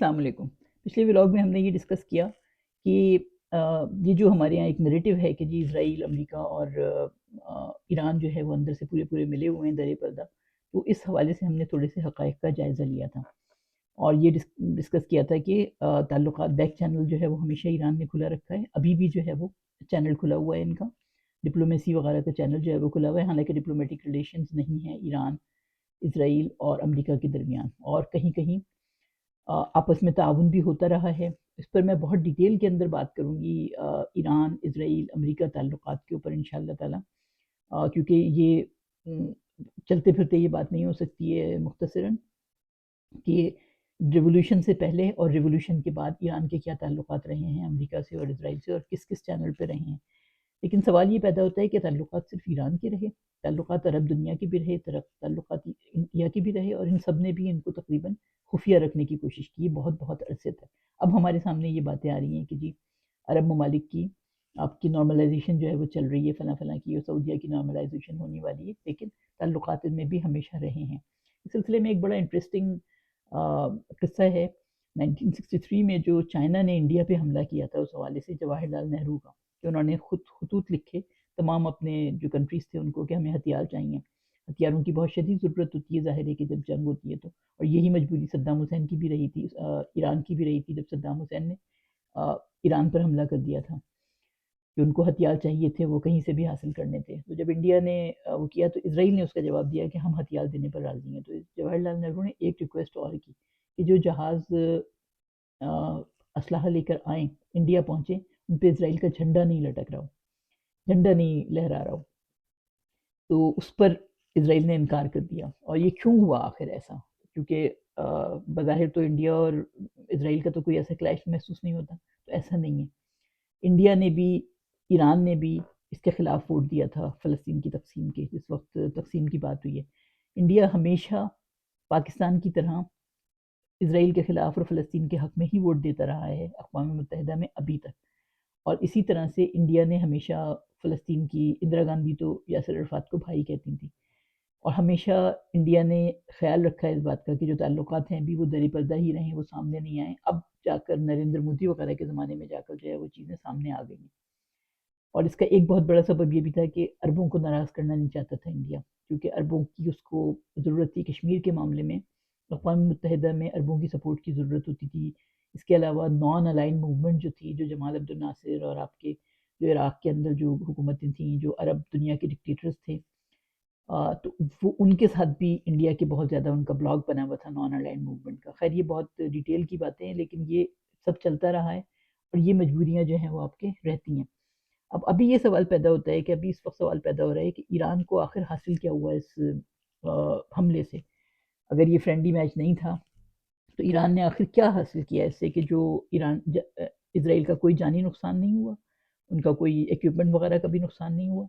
السلام علیکم۔ پچھلے ولاگ میں ہم نے یہ ڈسکس کیا کہ یہ جو ہمارے یہاں ایک نریٹو ہے کہ جی اسرائیل، امریکہ اور ایران جو ہے وہ اندر سے پورے ملے ہوئے ہیں درِ پردہ، تو اس حوالے سے ہم نے تھوڑے سے حقائق کا جائزہ لیا تھا اور یہ ڈسکس کیا تھا کہ تعلقات بیک چینل جو ہے وہ ہمیشہ ایران نے کھلا رکھا ہے، ابھی بھی جو ہے وہ چینل کھلا ہوا ہے ان کا، ڈپلومیسی وغیرہ کا چینل جو ہے وہ کھلا ہوا ہے، حالانکہ ڈپلومیٹک ریلیشنز نہیں ہیں ایران، اسرائیل اور امریکہ کے درمیان، اور کہیں کہیں آپس میں تعاون بھی ہوتا رہا ہے۔ اس پر میں بہت ڈیٹیل کے اندر بات کروں گی ایران، اسرائیل، امریکہ تعلقات کے اوپر انشاءاللہ تعالیٰ، کیونکہ یہ چلتے پھرتے یہ بات نہیں ہو سکتی ہے مختصراً کہ ریولوشن سے پہلے اور ریولوشن کے بعد ایران کے کیا تعلقات رہے ہیں امریکہ سے اور اسرائیل سے، اور کس کس چینل پہ رہے ہیں۔ لیکن سوال یہ پیدا ہوتا ہے کہ تعلقات صرف ایران کے رہے، تعلقات عرب دنیا کے بھی رہے، تعلقات انڈیا کے بھی رہے، اور ان سب نے بھی ان کو تقریباً خفیہ رکھنے کی کوشش کی بہت عرصے تک۔ اب ہمارے سامنے یہ باتیں آ رہی ہیں کہ جی عرب ممالک کی آپ کی نارملائزیشن جو ہے وہ چل رہی ہے فلاں کی، اور سعودیہ کی نارملائزیشن ہونے والی ہے، لیکن تعلقات ان میں بھی ہمیشہ رہے ہیں۔ اس سلسلے میں ایک بڑا انٹرسٹنگ قصہ ہے 1963 میں جو چائنا نے انڈیا پہ حملہ کیا تھا، اس حوالے سے جواہر لال نہرو کا، کہ انہوں نے خود خطوط لکھے تمام اپنے جو کنٹریز تھے ان کو کہ ہمیں ہتھیار چاہیے، ہتھیاروں کی بہت شدید ضرورت ہوتی ہے، ظاہر ہے کہ جب جنگ ہوتی ہے تو، اور یہی مجبوری صدام حسین کی بھی رہی تھی، ایران کی بھی رہی تھی، جب صدام حسین نے ایران پر حملہ کر دیا تھا کہ ان کو ہتھیار چاہیے تھے، وہ کہیں سے بھی حاصل کرنے تھے۔ تو جب انڈیا نے وہ کیا تو اسرائیل نے اس کا جواب دیا کہ ہم ہتھیار دینے پر راضی ہیں۔ تو جواہر لال نہرو نے ایک ریکویسٹ اور کی کہ جو جہاز اسلحہ لے کر آئیں، انڈیا پہنچے، ان پہ اسرائیل کا جھنڈا نہیں لٹک رہا ہو، جھنڈا نہیں لہرا رہا ہو۔ تو اس پر اسرائیل نے انکار کر دیا۔ اور یہ کیوں ہوا آخر ایسا؟ کیونکہ بظاہر تو انڈیا اور اسرائیل کا تو کوئی ایسا کلیش محسوس نہیں ہوتا، تو ایسا نہیں ہے۔ انڈیا نے بھی، ایران نے بھی اس کے خلاف ووٹ دیا تھا فلسطین کی تقسیم کے، جس وقت تقسیم کی بات ہوئی ہے۔ انڈیا ہمیشہ پاکستان کی طرح اسرائیل کے خلاف اور فلسطین کے حق میں ہی ووٹ دیتا رہا ہے اقوام متحدہ میں ابھی تک، اور اسی طرح سے انڈیا نے ہمیشہ فلسطین کی، اندرا گاندھی تو یاسر عرفات کو بھائی کہتی تھیں، اور ہمیشہ انڈیا نے خیال رکھا ہے اس بات کا کہ جو تعلقات ہیں بھی وہ درِ پردہ ہی رہیں، وہ سامنے نہیں آئیں۔ اب جا کر نریندر مودی وغیرہ کے زمانے میں جا کر جو ہے وہ چیزیں سامنے آ گئی ہیں، اور اس کا ایک بہت بڑا سبب یہ بھی تھا کہ عربوں کو ناراض کرنا نہیں چاہتا تھا انڈیا، کیونکہ عربوں کی اس کو ضرورت تھی کشمیر کے معاملے میں، اقوام متحدہ میں عربوں کی سپورٹ کی ضرورت ہوتی تھی۔ اس کے علاوہ نان الائن موومنٹ جو تھی، جو جمال عبد الناصر اور آپ کے جو عراق کے اندر جو حکومتیں تھیں، جو عرب دنیا کے ڈکٹیٹرز تھے، تو وہ ان کے ساتھ بھی انڈیا کے بہت زیادہ ان کا بلاک بنا ہوا تھا نان الائن موومنٹ کا۔ خیر یہ بہت ڈیٹیل کی باتیں ہیں، لیکن یہ سب چلتا رہا ہے، اور یہ مجبوریاں جو ہیں وہ آپ کے رہتی ہیں۔ اب ابھی یہ سوال پیدا ہوتا ہے کہ ابھی اس وقت سوال پیدا ہو رہا ہے کہ ایران کو آخر حاصل کیا ہوا اس حملے سے؟ اگر یہ فرینڈلی میچ نہیں تھا تو ایران نے آخر کیا حاصل کیا اس سے کہ جو اسرائیل کا کوئی جانی نقصان نہیں ہوا، ان کا کوئی ایکوپمنٹ وغیرہ کا بھی نقصان نہیں ہوا؟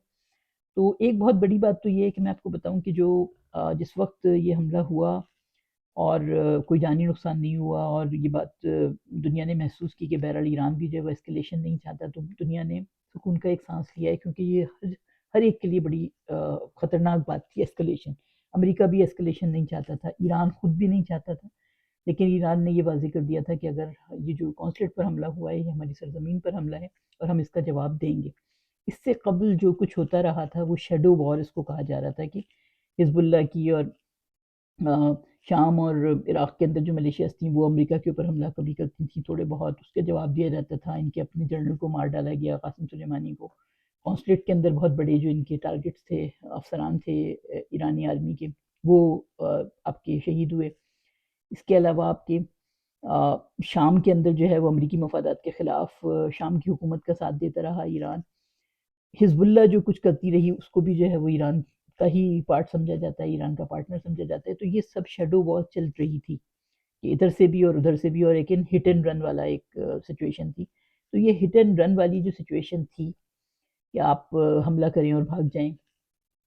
تو ایک بہت بڑی بات تو یہ ہے کہ میں آپ کو بتاؤں کہ جو جس وقت یہ حملہ ہوا اور کوئی جانی نقصان نہیں ہوا، اور یہ بات دنیا نے محسوس کی کہ بہرحال ایران بھی جو ہے وہ اسکلیشن نہیں چاہتا، تو دنیا نے سکون کا ایک سانس لیا ہے، کیونکہ یہ ہر ایک کے لیے بڑی خطرناک بات تھی اسکلیشن۔ امریکہ بھی اسکلیشن نہیں چاہتا تھا، ایران خود بھی نہیں چاہتا تھا، لیکن ایران نے یہ واضح کر دیا تھا کہ اگر یہ جو قونصلیٹ پر حملہ ہوا ہے یہ ہماری سرزمین پر حملہ ہے اور ہم اس کا جواب دیں گے۔ اس سے قبل جو کچھ ہوتا رہا تھا وہ شیڈو وار اس کو کہا جا رہا تھا، کہ حزب اللہ کی اور شام اور عراق کے اندر جو ملیشیاز تھیں وہ امریکہ کے اوپر حملہ کبھی کرتی تھیں تھوڑے بہت، اس کا جواب دیا جاتا تھا۔ ان کے اپنے جنرل کو مار ڈالا گیا، قاسم سلیمانی کو۔ قونصلیٹ کے اندر بہت بڑے جو ان کے ٹارگٹس تھے، افسران تھے ایرانی آرمی کے، وہ آپ کے شہید ہوئے۔ اس کے علاوہ آپ کے شام کے اندر جو ہے وہ امریکی مفادات کے خلاف شام کی حکومت کا ساتھ دیتا رہا ایران۔ حزب اللہ جو کچھ کرتی رہی اس کو بھی جو ہے وہ ایران کا ہی پارٹ سمجھا جاتا ہے، ایران کا پارٹنر سمجھا جاتا ہے۔ تو یہ سب شیڈو وار چل رہی تھی کہ ادھر سے بھی اور ادھر سے بھی، اور ایک ہٹ اینڈ رن والا ایک سچویشن تھی۔ تو یہ ہٹ اینڈ رن والی جو سچویشن تھی کہ آپ حملہ کریں اور بھاگ جائیں،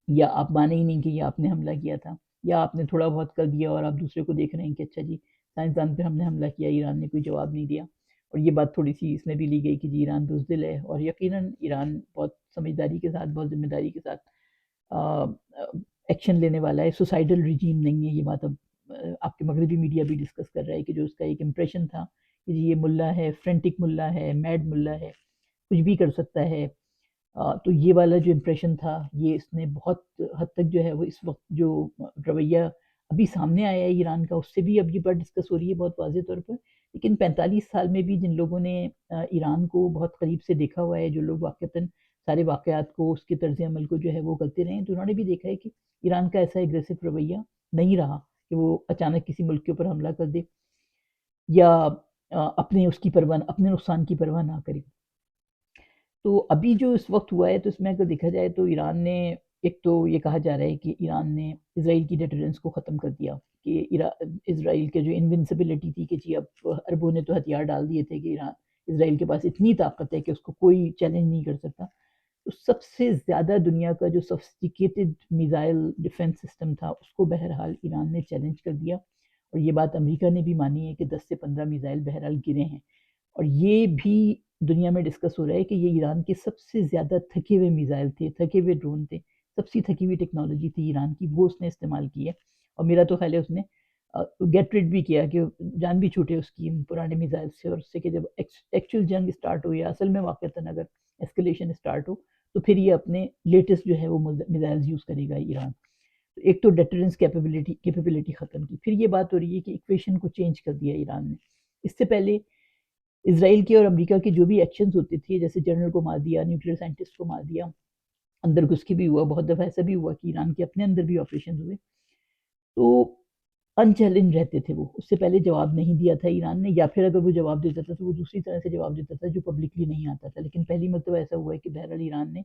یا آپ مانیں ہی نہیں کہ یہ آپ نے حملہ کیا تھا، یا آپ نے تھوڑا بہت کر دیا اور آپ دوسرے کو دیکھ رہے ہیں کہ اچھا جی سائنسدان پہ ہم نے حملہ کیا، ایران نے کوئی جواب نہیں دیا۔ اور یہ بات تھوڑی سی اس میں بھی لی گئی کہ جی ایران بزدل ہے، اور یقیناً ایران بہت سمجھداری کے ساتھ، بہت ذمہ داری کے ساتھ ایکشن لینے والا ہے، سوسائڈل ریجیم نہیں ہے، یہ بات اب آپ کے مغربی میڈیا بھی ڈسکس کر رہا ہے کہ جو اس کا ایک امپریشن تھا کہ جی یہ ملا ہے، فرینٹک ملا ہے، میڈ ملا ہے، کچھ بھی کر سکتا ہے، تو یہ والا جو امپریشن تھا یہ اس نے بہت حد تک جو ہے وہ اس وقت جو رویہ ابھی سامنے آیا ہے ایران کا، اس سے بھی اب یہ بات ڈسکس ہو رہی ہے بہت واضح طور پر. لیکن 45 سال میں بھی جن لوگوں نے ایران کو بہت قریب سے دیکھا ہوا ہے، جو لوگ واقعتاً سارے واقعات کو، اس کے طرز عمل کو جو ہے وہ کرتے رہے ہیں، تو انہوں نے بھی دیکھا ہے کہ ایران کا ایسا اگریسو رویہ نہیں رہا کہ وہ اچانک کسی ملک کے اوپر حملہ کر دے یا اپنے اس کی پرواہ، اپنے نقصان کی پرواہ نہ کرے. تو ابھی جو اس وقت ہوا ہے تو اس میں اگر دیکھا جائے تو ایران نے، ایک تو یہ کہا جا رہا ہے کہ ایران نے اسرائیل کی ڈیٹرنس کو ختم کر دیا، کہ اسرائیل کے جو انونسبلٹی تھی کہ جی اب عربوں نے تو ہتھیار ڈال دیے تھے کہ ایران، اسرائیل کے پاس اتنی طاقت ہے کہ اس کو کوئی چیلنج نہیں کر سکتا. تو سب سے زیادہ دنیا کا جو سفسٹیکیٹڈ میزائل ڈیفنس سسٹم تھا اس کو بہرحال ایران نے چیلنج کر دیا، اور یہ بات امریکہ نے بھی مانی ہے کہ 10 سے 15 میزائل بہرحال گرے ہیں. اور یہ بھی دنیا میں ڈسکس ہو رہا ہے کہ یہ ایران کے سب سے زیادہ تھکے ہوئے میزائل تھے، تھکے ہوئے ڈرون تھے، سب سے تھکی ہوئی ٹیکنالوجی تھی ایران کی، وہ اس نے استعمال کی ہے. اور میرا تو خیال ہے اس نے گیٹ ریڈ بھی کیا کہ جان بھی چھوٹے اس کی ان پرانے میزائل سے، اور اس سے کہ جب ایکچوئل جنگ اسٹارٹ ہو یا اصل میں واقعتاً اگر اسکلیشن اسٹارٹ ہو تو پھر یہ اپنے لیٹسٹ جو ہے وہ میزائلز یوز کرے گا ایران. ایک تو ڈیٹرنس کیپیبلٹی ختم کی، پھر یہ بات ہو رہی ہے کہ ایکویشن کو چینج کر دیا ایران نے. اس سے پہلے اسرائیل کے اور امریکہ کے جو بھی ایکشنز ہوتے تھے، جیسے جنرل کو مار دیا، نیوکلیئر سائنٹسٹ کو مار دیا، اندر گھس کے بھی ہوا، بہت دفعہ ایسا بھی ہوا کہ ایران کے اپنے اندر بھی آپریشن ہوئے، تو ان چیلنج رہتے تھے وہ. اس سے پہلے جواب نہیں دیا تھا ایران نے، یا پھر اگر وہ جواب دیتا تھا تو وہ دوسری طرح سے جواب دیتا تھا جو پبلکلی نہیں آتا تھا. لیکن پہلی مرتبہ ایسا ہوا ہے کہ بہرحال ایران نے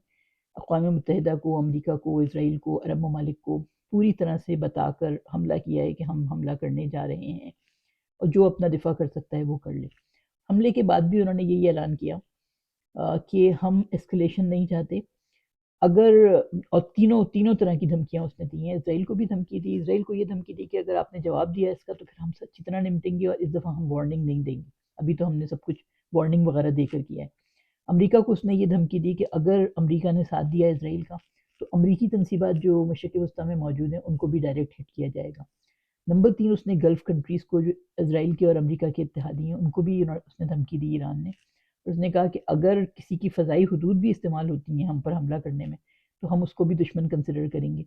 اقوام متحدہ کو، امریکہ کو، اسرائیل کو، عرب ممالک کو پوری طرح سے بتا کر حملہ کیا ہے کہ ہم حملہ کرنے جا رہے ہیں، اور جو اپنا دفاع کر سکتا ہے وہ کر لے. حملے کے بعد بھی انہوں نے یہی اعلان کیا کہ ہم اسکلیشن نہیں چاہتے. اگر، اور تینوں طرح کی دھمکیاں اس نے دی ہیں. اسرائیل کو بھی دھمکی دی، اسرائیل کو یہ دھمکی دی کہ اگر آپ نے جواب دیا اس کا تو پھر ہم اچھی طرح نمٹیں گے، اور اس دفعہ ہم وارننگ نہیں دیں گے، ابھی تو ہم نے سب کچھ وارننگ وغیرہ دے کر کیا ہے. امریکہ کو اس نے یہ دھمکی دی کہ اگر امریکہ نے ساتھ دیا اسرائیل کا تو امریکی تنصیبات جو مشرق وسطیٰ میں موجود ہیں ان کو بھی ڈائریکٹ ہٹ کیا جائے گا. نمبر 3، اس نے گلف کنٹریز کو جو اسرائیل کے اور امریکہ کے اتحادی ہیں ان کو بھی اس نے دھمکی دی ایران نے. اس نے کہا کہ اگر کسی کی فضائی حدود بھی استعمال ہوتی ہیں ہم پر حملہ کرنے میں تو ہم اس کو بھی دشمن کنسیڈر کریں گے.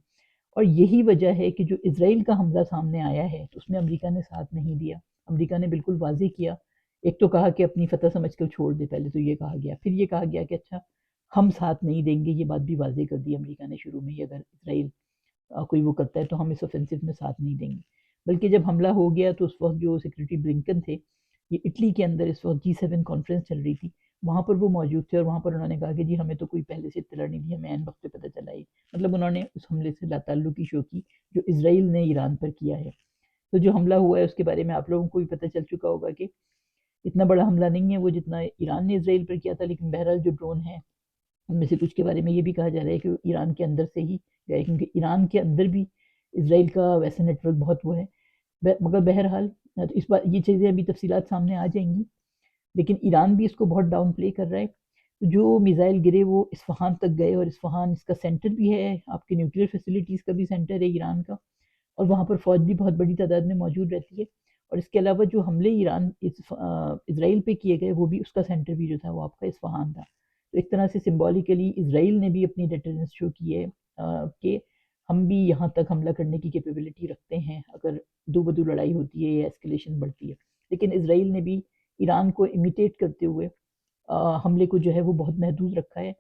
اور یہی وجہ ہے کہ جو اسرائیل کا حملہ سامنے آیا ہے تو اس میں امریکہ نے ساتھ نہیں دیا. امریکہ نے بالکل واضح کیا، ایک تو کہا کہ اپنی فتح سمجھ کر چھوڑ دے، پہلے تو یہ کہا گیا، پھر یہ کہا گیا کہ اچھا ہم ساتھ نہیں دیں گے. یہ بات بھی واضح کر دی امریکہ نے شروع میں ہی، اگر اسرائیل کوئی وہ کرتا ہے تو ہم اس اوفینسو میں ساتھ نہیں دیں گے. بلکہ جب حملہ ہو گیا تو اس وقت جو سیکرٹری بلنکن تھے، یہ اٹلی کے اندر اس وقت G7 کانفرنس چل رہی تھی، وہاں پر وہ موجود تھے، اور وہاں پر انہوں نے کہا کہ جی ہمیں تو کوئی پہلے سے اطلاع نہیں دی، ہمیں عین وقت پہ پتہ چلا ہے. مطلب انہوں نے اس حملے سے لا تعلقی شو کی جو اسرائیل نے ایران پر کیا ہے. تو جو حملہ ہوا ہے اس کے بارے میں آپ لوگوں کو بھی پتہ چل چکا ہوگا کہ اتنا بڑا حملہ نہیں ہے وہ جتنا ایران نے اسرائیل پر کیا تھا. لیکن بہرحال جو ڈرون ہیں ان میں سے کچھ کے بارے میں یہ بھی کہا جا رہا ہے کہ ایران کے اندر سے ہی گئے، کیونکہ ایران کے اندر بھی اسرائیل کا ویسے نیٹ ورک بہت وہ ہے. مگر بہرحال اس بار یہ چیزیں ابھی تفصیلات سامنے آ جائیں گی، لیکن ایران بھی اس کو بہت ڈاؤن پلے کر رہا ہے. جو میزائل گرے وہ اصفہان تک گئے، اور اصفہان اس کا سینٹر بھی ہے، آپ کے نیوکلیئر فیسلٹیز کا بھی سینٹر ہے ایران کا، اور وہاں پر فوج بھی بہت بڑی تعداد میں موجود رہتی ہے. اور اس کے علاوہ جو حملے ایران اسرائیل پہ کیے گئے وہ بھی، اس کا سینٹر بھی جو تھا وہ آپ کا اصفہان تھا. تو ایک طرح سے سمبولیکلی اسرائیل نے بھی اپنی ڈیٹرنس شو کی ہے کہ ہم بھی یہاں تک حملہ کرنے کی کیپیبلٹی رکھتے ہیں اگر دو بدو لڑائی ہوتی ہے یا اسکلیشن بڑھتی ہے. لیکن اسرائیل نے بھی ایران کو امیٹیٹ کرتے ہوئے حملے کو جو ہے وہ بہت محدود رکھا ہے.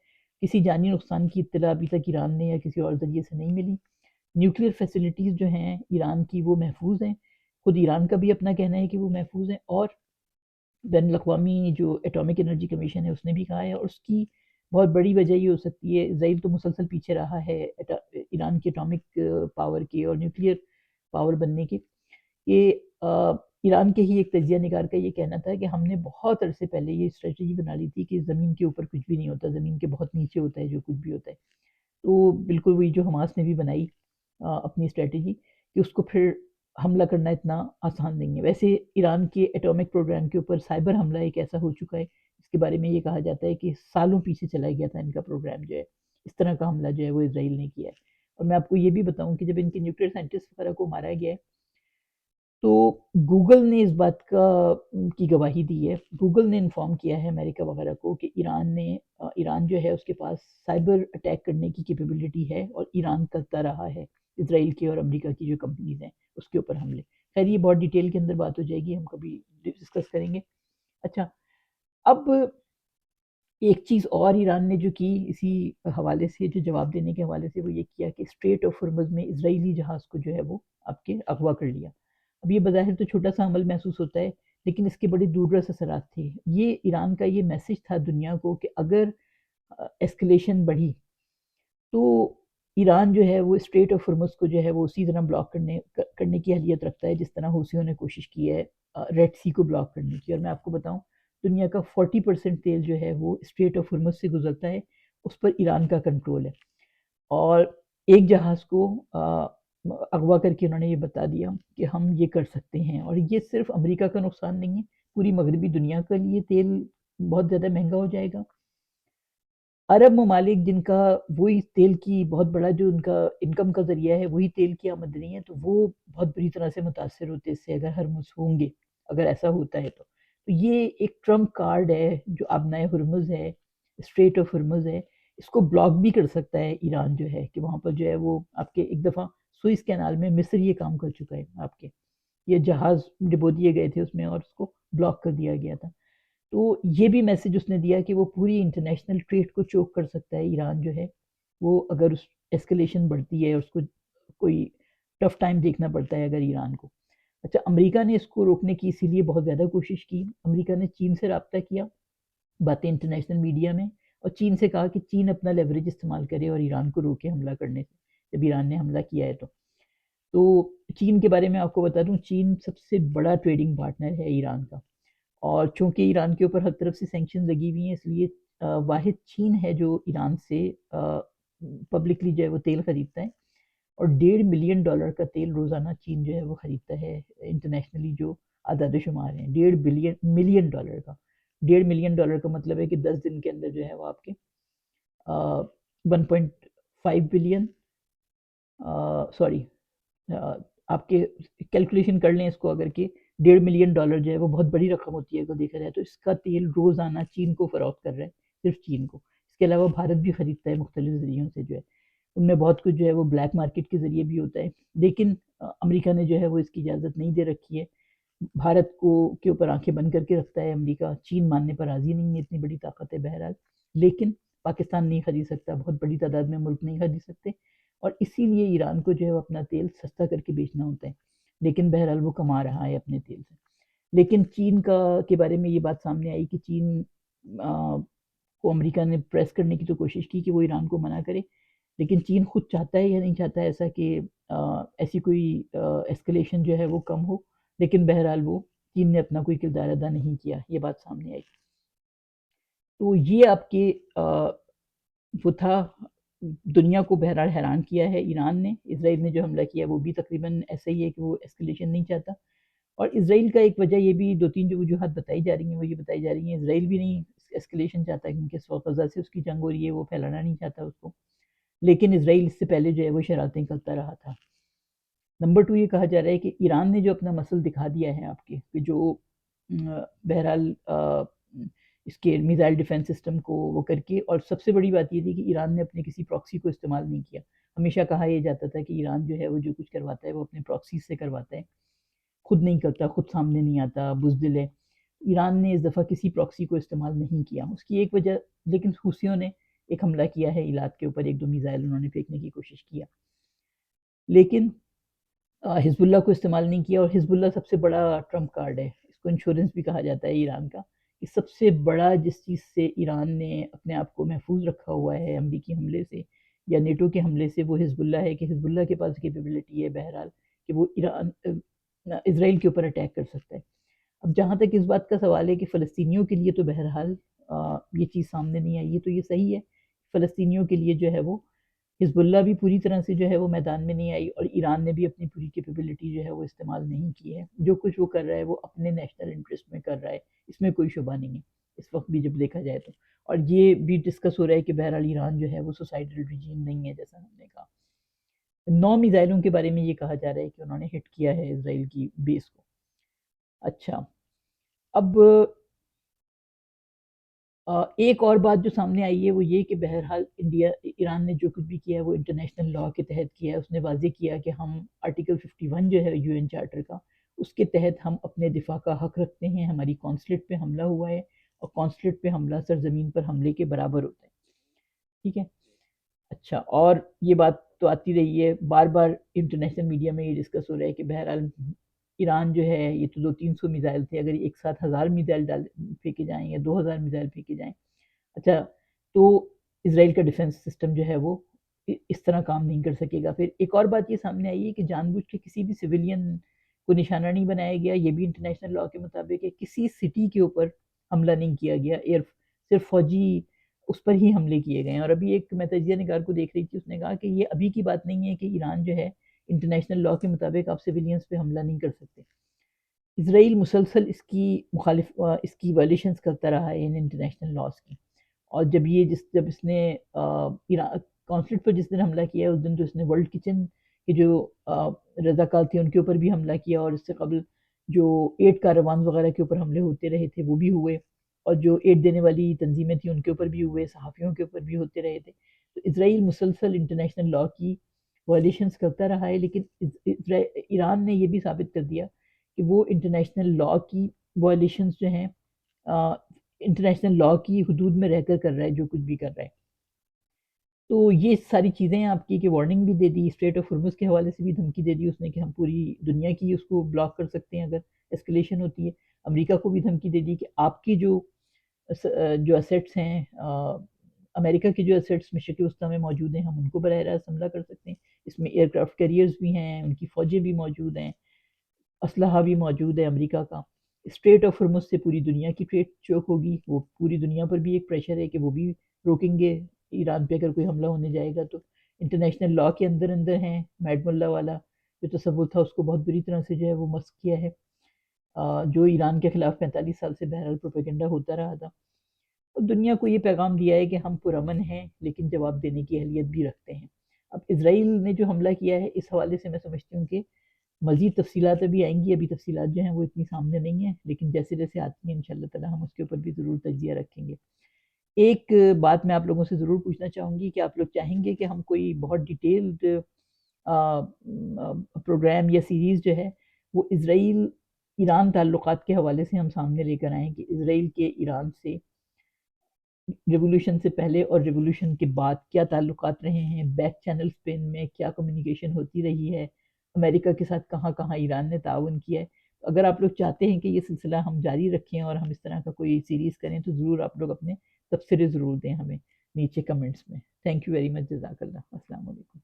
کسی جانی نقصان کی اطلاع ابھی تک ایران نے یا کسی اور ذریعے سے نہیں ملی. نیوکلیئر فیسلٹیز جو ہیں ایران کی وہ محفوظ ہیں، خود ایران کا بھی اپنا کہنا ہے کہ وہ محفوظ ہیں، اور بین الاقوامی جو ایٹامک انرجی کمیشن ہے اس نے بھی کہا ہے. اور اس کی بہت بڑی وجہ یہ ہو سکتی ہے، اسرائیل تو مسلسل پیچھے رہا ہے ایران کے ایٹامک پاور کے اور نیوکلیئر پاور بننے کے، کہ ایران کے ہی ایک تجزیہ نگار کا یہ کہنا تھا کہ ہم نے بہت عرصے پہلے یہ اسٹریٹجی بنا لی تھی کہ زمین کے اوپر کچھ بھی نہیں ہوتا، زمین کے بہت نیچے ہوتا ہے جو کچھ بھی ہوتا ہے. تو بالکل وہی جو حماس نے بھی بنائی اپنی اسٹریٹجی، کہ اس کو پھر حملہ کرنا اتنا آسان نہیں ہے. ویسے ایران کے ایٹامک پروگرام کے اوپر سائبر حملہ ایک ایسا ہو چکا ہے اس کے بارے میں یہ کہا جاتا ہے کہ سالوں پیچھے چلا گیا تھا ان کا پروگرام جو ہے. اس طرح کا حملہ جو ہے وہ اسرائیل نے کیا ہے. اور میں آپ کو یہ بھی بتاؤں کہ جب ان کے نیوکلیئر سائنٹسٹ وغیرہ کو مارا گیا ہے تو گوگل نے اس بات کی گواہی دی ہے، گوگل نے انفارم کیا ہے امریکہ وغیرہ کو کہ ایران جو ہے اس کے پاس سائبر اٹیک کرنے کی کیپیبلٹی ہے، اور ایران کرتا رہا ہے اسرائیل کی اور امریکہ کی جو کمپنیز ہیں اس کے اوپر حملے. خیر یہ بہت ڈیٹیل کے اندر بات ہو جائے گی، ہم کبھی ڈسکس کریں گے. اچھا، اب ایک چیز اور ایران نے جو کی اسی حوالے سے، جو جواب دینے کے حوالے سے، وہ یہ کیا کہ اسٹریٹ آف ہرمز میں اسرائیلی جہاز کو جو ہے وہ آپ کے اغوا کر لیا. اب یہ بظاہر تو چھوٹا سا عمل محسوس ہوتا ہے، لیکن اس کے بڑے دور رس اثرات تھے. یہ ایران کا یہ میسج تھا دنیا کو کہ اگر ایسکلیشن بڑھی تو ایران جو ہے وہ اسٹریٹ آف ہرمز کو جو ہے وہ اسی طرح بلاک کرنے کی اہلیت رکھتا ہے جس طرح حوثیوں نے کوشش کی ہے ریڈ سی کو بلاک کرنے کی. اور میں آپ کو بتاؤں، دنیا کا 40% تیل جو ہے وہ اسٹریٹ آف ہرمز سے گزرتا ہے، اس پر ایران کا کنٹرول ہے. اور ایک جہاز کو اغوا کر کے انہوں نے یہ بتا دیا کہ ہم یہ کر سکتے ہیں. اور یہ صرف امریکہ کا نقصان نہیں ہے، پوری مغربی دنیا کا لیے تیل بہت زیادہ مہنگا ہو جائے گا. عرب ممالک جن کا وہی تیل کی بہت بڑا جو ان کا انکم کا ذریعہ ہے وہی تیل کی آمدنی ہے، تو وہ بہت بری طرح سے متاثر ہوتے اس سے اگر ہرمز ہوں گے، اگر ایسا ہوتا ہے تو یہ ایک ٹرمپ کارڈ ہے جو آبنائے ہرمز ہے، اسٹریٹ آف ہرمز ہے. اس کو بلاک بھی کر سکتا ہے ایران جو ہے، کہ وہاں پر جو ہے وہ آپ کے ایک دفعہ سوئس کینال میں مصر یہ کام کر چکا ہے، آپ کے یہ جہاز ڈبو دیے گئے تھے اس میں اور اس کو بلاک کر دیا گیا تھا. تو یہ بھی میسج اس نے دیا کہ وہ پوری انٹرنیشنل ٹریڈ کو چوک کر سکتا ہے ایران جو ہے وہ، اگر اس ایسکلیشن بڑھتی ہے، اس کو کوئی ٹف ٹائم دیکھنا پڑتا ہے اگر ایران کو. اچھا، امریکہ نے اس کو روکنے کی اسی لیے بہت زیادہ کوشش کی. امریکہ نے چین سے رابطہ کیا، باتیں انٹرنیشنل میڈیا میں، اور چین سے کہا کہ چین اپنا لیوریج استعمال کرے اور ایران کو روکے حملہ کرنے سے، جب ایران نے حملہ کیا ہے تو چین کے بارے میں آپ کو بتا دوں، چین سب سے بڑا ٹریڈنگ پارٹنر ہے ایران کا. اور چونکہ ایران کے اوپر ہر طرف سے سینکشن لگی ہوئی ہیں، اس لیے واحد چین ہے جو ایران سے پبلکلی جو ہے وہ تیل خریدتا ہے. اور $1.5 بلین کا تیل روزانہ چین جو ہے وہ خریدتا ہے. انٹرنیشنلی جو اعداد و شمار ہیں، $1.5 ملین کا. $1.5 ملین کا مطلب ہے کہ 10 دن کے اندر جو ہے وہ آپ کے 1.5 بلین، سوری، آپ کے کیلکولیشن کر لیں اس کو، اگر کہ $1.5 ملین جو ہے وہ بہت بڑی رقم ہوتی ہے اگر دیکھا جائے تو. اس کا تیل روزانہ چین کو فروخت کر رہا ہے، صرف چین کو. اس کے علاوہ بھارت بھی خریدتا ہے مختلف ذریعوں سے جو ہے، ان میں بہت کچھ جو ہے وہ بلیک مارکیٹ کے ذریعے بھی ہوتا ہے. لیکن امریکہ نے جو ہے وہ اس کی اجازت نہیں دے رکھی ہے. بھارت کو کے اوپر آنکھیں بند کر کے رکھتا ہے امریکہ. چین ماننے پر راضی نہیں ہے، اتنی بڑی طاقت ہے بہرحال. لیکن پاکستان نہیں خرید سکتا، بہت بڑی تعداد میں ملک نہیں خرید سکتے، اور اسی لیے ایران کو جو ہے اپنا تیل سستا کر کے بیچنا ہوتا ہے. لیکن بہرحال وہ کما رہا ہے اپنے تیل سے. لیکن چین کے بارے میں یہ بات سامنے آئی کہ چین کو امریکہ نے پریس کرنے کی تو کوشش کی کہ وہ ایران کو منع کرے، لیکن چین خود چاہتا ہے یا نہیں چاہتا ہے ایسا کہ ایسی کوئی ایسکلیشن جو ہے وہ کم ہو. لیکن بہرحال وہ چین نے اپنا کوئی کردار ادا نہیں کیا، یہ بات سامنے آئی. تو یہ آپ کے وہ تھا، دنیا کو بہرحال حیران کیا ہے ایران نے. اسرائیل نے جو حملہ کیا وہ بھی تقریباً ایسا ہی ہے کہ وہ ایسکلیشن نہیں چاہتا. اور اسرائیل کا ایک وجہ یہ بھی، دو تین جو وجوہات بتائی جا رہی ہیں وہ یہ بتائی جا رہی ہیں، اسرائیل بھی نہیں ایسکلیشن چاہتا کیونکہ غزہ سے اس کی جنگ ہو رہی ہے، وہ پھیلانا نہیں چاہتا اس کو. لیکن اسرائیل اس سے پہلے جو ہے وہ شرارتیں کرتا رہا تھا. نمبر 2 یہ کہا جا رہا ہے کہ ایران نے جو اپنا مسل دکھا دیا ہے آپ کے، کہ جو بہرحال اس کے میزائل ڈیفنس سسٹم کو وہ کر کے، اور سب سے بڑی بات یہ تھی کہ ایران نے اپنے کسی پراکسی کو استعمال نہیں کیا. ہمیشہ کہا یہ جاتا تھا کہ ایران جو ہے وہ جو کچھ کرواتا ہے وہ اپنے پراکسیز سے کرواتا ہے، خود نہیں کرتا، خود سامنے نہیں آتا، بزدل ہے. ایران نے اس دفعہ کسی پراکسی کو استعمال نہیں کیا. اس کی ایک وجہ، لیکن حوثیوں نے ایک حملہ کیا ہے ایلات کے اوپر، 1-2 میزائل انہوں نے پھینکنے کی کوشش کیا، لیکن حزب اللہ کو استعمال نہیں کیا. اور حزب اللہ سب سے بڑا ٹرمپ کارڈ ہے، اس کو انشورنس بھی کہا جاتا ہے ایران کا، کہ سب سے بڑا جس چیز سے ایران نے اپنے آپ کو محفوظ رکھا ہوا ہے امریکی حملے سے یا نیٹو کے حملے سے، وہ حزب اللہ ہے. کہ حزب اللہ کے پاس کیپیبلٹی ہے بہرحال کہ وہ اسرائیل کے اوپر اٹیک کر سکتا ہے. اب جہاں تک اس بات کا سوال ہے کہ فلسطینیوں کے لیے تو بہرحال یہ چیز سامنے نہیں آئی ہے، تو یہ صحیح ہے. فلسطینیوں کے لیے جو ہے وہ حزب اللہ بھی پوری طرح سے جو ہے وہ میدان میں نہیں آئی، اور ایران نے بھی اپنی پوری کیپیبلٹی جو ہے وہ استعمال نہیں کی ہے. جو کچھ وہ کر رہا ہے وہ اپنے نیشنل انٹرسٹ میں کر رہا ہے، اس میں کوئی شبہ نہیں ہے اس وقت بھی جب دیکھا جائے تو. اور یہ بھی ڈسکس ہو رہا ہے کہ بہرحال ایران جو ہے وہ سوسائڈل ریجیم نہیں ہے جیسا ہم نے کہا. 9 میزائلوں کے بارے میں یہ کہا جا رہا ہے کہ انہوں نے ہٹ کیا ہے اسرائیل کی بیس کو۔ اچھا، اب ایک اور بات جو سامنے آئی ہے وہ یہ کہ بہرحال ایران نے جو کچھ بھی کیا ہے وہ انٹرنیشنل لاء کے تحت کیا ہے۔ اس نے واضح کیا کہ ہم آرٹیکل 51 جو ہے UN چارٹر کا، اس کے تحت ہم اپنے دفاع کا حق رکھتے ہیں۔ ہماری قونصلیٹ پہ حملہ ہوا ہے اور قونصلیٹ پہ حملہ سرزمین پر حملے کے برابر ہوتا ہے، ٹھیک ہے۔ اچھا، اور یہ بات تو آتی رہی ہے، بار بار انٹرنیشنل میڈیا میں یہ ڈسکس ہو رہا ہے کہ بہرحال ایران جو ہے یہ تو 200-300 میزائل تھے، اگر ایک ساتھ 1000 میزائل پھینکے جائیں یا 2000 میزائل پھینکے جائیں، اچھا تو اسرائیل کا ڈیفنس سسٹم جو ہے وہ اس طرح کام نہیں کر سکے گا۔ پھر ایک اور بات یہ سامنے آئی ہے کہ جان بوجھ کے کسی بھی سویلین کو نشانہ نہیں بنایا گیا، یہ بھی انٹرنیشنل لاء کے مطابق ہے۔ کسی سٹی کے اوپر حملہ نہیں کیا گیا، صرف فوجی اس پر ہی حملے کیے گئے ہیں۔ اور ابھی ایک میں تجزیہ نگار کو دیکھ رہی تھی، اس نے کہا کہ یہ ابھی کی بات نہیں ہے کہ ایران جو ہے انٹرنیشنل لاء کے مطابق آپ سویلینز پہ حملہ نہیں کر سکتے۔ اسرائیل مسلسل اس کی وائلیشنز کرتا رہا ہے ان انٹرنیشنل لاز کی، اور جب اس نے کانفلکٹ پر جس دن حملہ کیا ہے اس دن تو اس نے ورلڈ کچن کے جو رضاکار تھے ان کے اوپر بھی حملہ کیا، اور اس سے قبل جو ایڈ کاروان وغیرہ کے اوپر حملے ہوتے رہے تھے وہ بھی ہوئے، اور جو ایڈ دینے والی تنظیمیں تھیں ان کے اوپر بھی ہوئے، صحافیوں کے اوپر بھی ہوتے رہے تھے۔ تو اسرائیل مسلسل انٹرنیشنل لاء کی وائلیشنز کرتا رہا ہے، لیکن ایران نے یہ بھی ثابت کر دیا کہ وہ انٹرنیشنل لاء کی وائلیشنز جو ہیں انٹرنیشنل لاء کی حدود میں رہ کر رہا ہے جو کچھ بھی کر رہا ہے۔ تو یہ ساری چیزیں آپ کی کہ وارننگ بھی دے دی، اسٹریٹ آف ہرمز کے حوالے سے بھی دھمکی دے دی اس نے کہ ہم پوری دنیا کی اس کو بلاک کر سکتے ہیں اگر اسکلیشن ہوتی ہے۔ امریکہ کو بھی دھمکی دے دی کہ آپ کی جو اسیٹس ہیں، امریکہ کے جو اسیٹس مشرق وسطیٰ میں موجود ہیں، ہم ان کو براہ راست حملہ کر سکتے ہیں۔ اس میں ایئر کرافٹ کیریئرز بھی ہیں، ان کی فوجیں بھی موجود ہیں، اسلحہ بھی موجود ہے امریکہ کا۔ اسٹریٹ آف ہرمز سے پوری دنیا کی ٹریڈ چوک ہوگی، وہ پوری دنیا پر بھی ایک پریشر ہے کہ وہ بھی روکیں گے ایران پہ اگر کوئی حملہ ہونے جائے گا تو۔ انٹرنیشنل لاء کے اندر ہیں، میڈ ملا والا جو تصور تھا اس کو بہت بری طرح سے جو ہے وہ مسخ کیا ہے، جو ایران کے خلاف 45 سال سے بہرحال پروپیگنڈا ہوتا رہا تھا۔ اور دنیا کو یہ پیغام دیا ہے کہ ہم پرامن ہیں لیکن جواب دینے کی اہلیت بھی رکھتے ہیں۔ اب اسرائیل نے جو حملہ کیا ہے اس حوالے سے میں سمجھتی ہوں کہ مزید تفصیلات ابھی آئیں گی، ابھی تفصیلات جو ہیں وہ اتنی سامنے نہیں ہیں، لیکن جیسے جیسے آتی ہیں انشاءاللہ تعالی ہم اس کے اوپر بھی ضرور تجزیہ رکھیں گے۔ ایک بات میں آپ لوگوں سے ضرور پوچھنا چاہوں گی کہ آپ لوگ چاہیں گے کہ ہم کوئی بہت ڈیٹیلڈ پروگرام یا سیریز جو ہے وہ اسرائیل ایران تعلقات کے حوالے سے ہم سامنے لے کر آئیں کہ اسرائیل کے ایران سے ریولوشن سے پہلے اور ریولوشن کے بعد کیا تعلقات رہے ہیں، بیک چینلز پہ ان میں کیا کمیونیکیشن ہوتی رہی ہے، امریکہ کے ساتھ کہاں کہاں ایران نے تعاون کیا ہے۔ اگر آپ لوگ چاہتے ہیں کہ یہ سلسلہ ہم جاری رکھیں اور ہم اس طرح کا کوئی سیریز کریں تو ضرور آپ لوگ اپنے تبصرے ضرور دیں ہمیں نیچے کمنٹس میں۔ تھینک یو ویری مچ، جزاک اللہ، السلام علیکم۔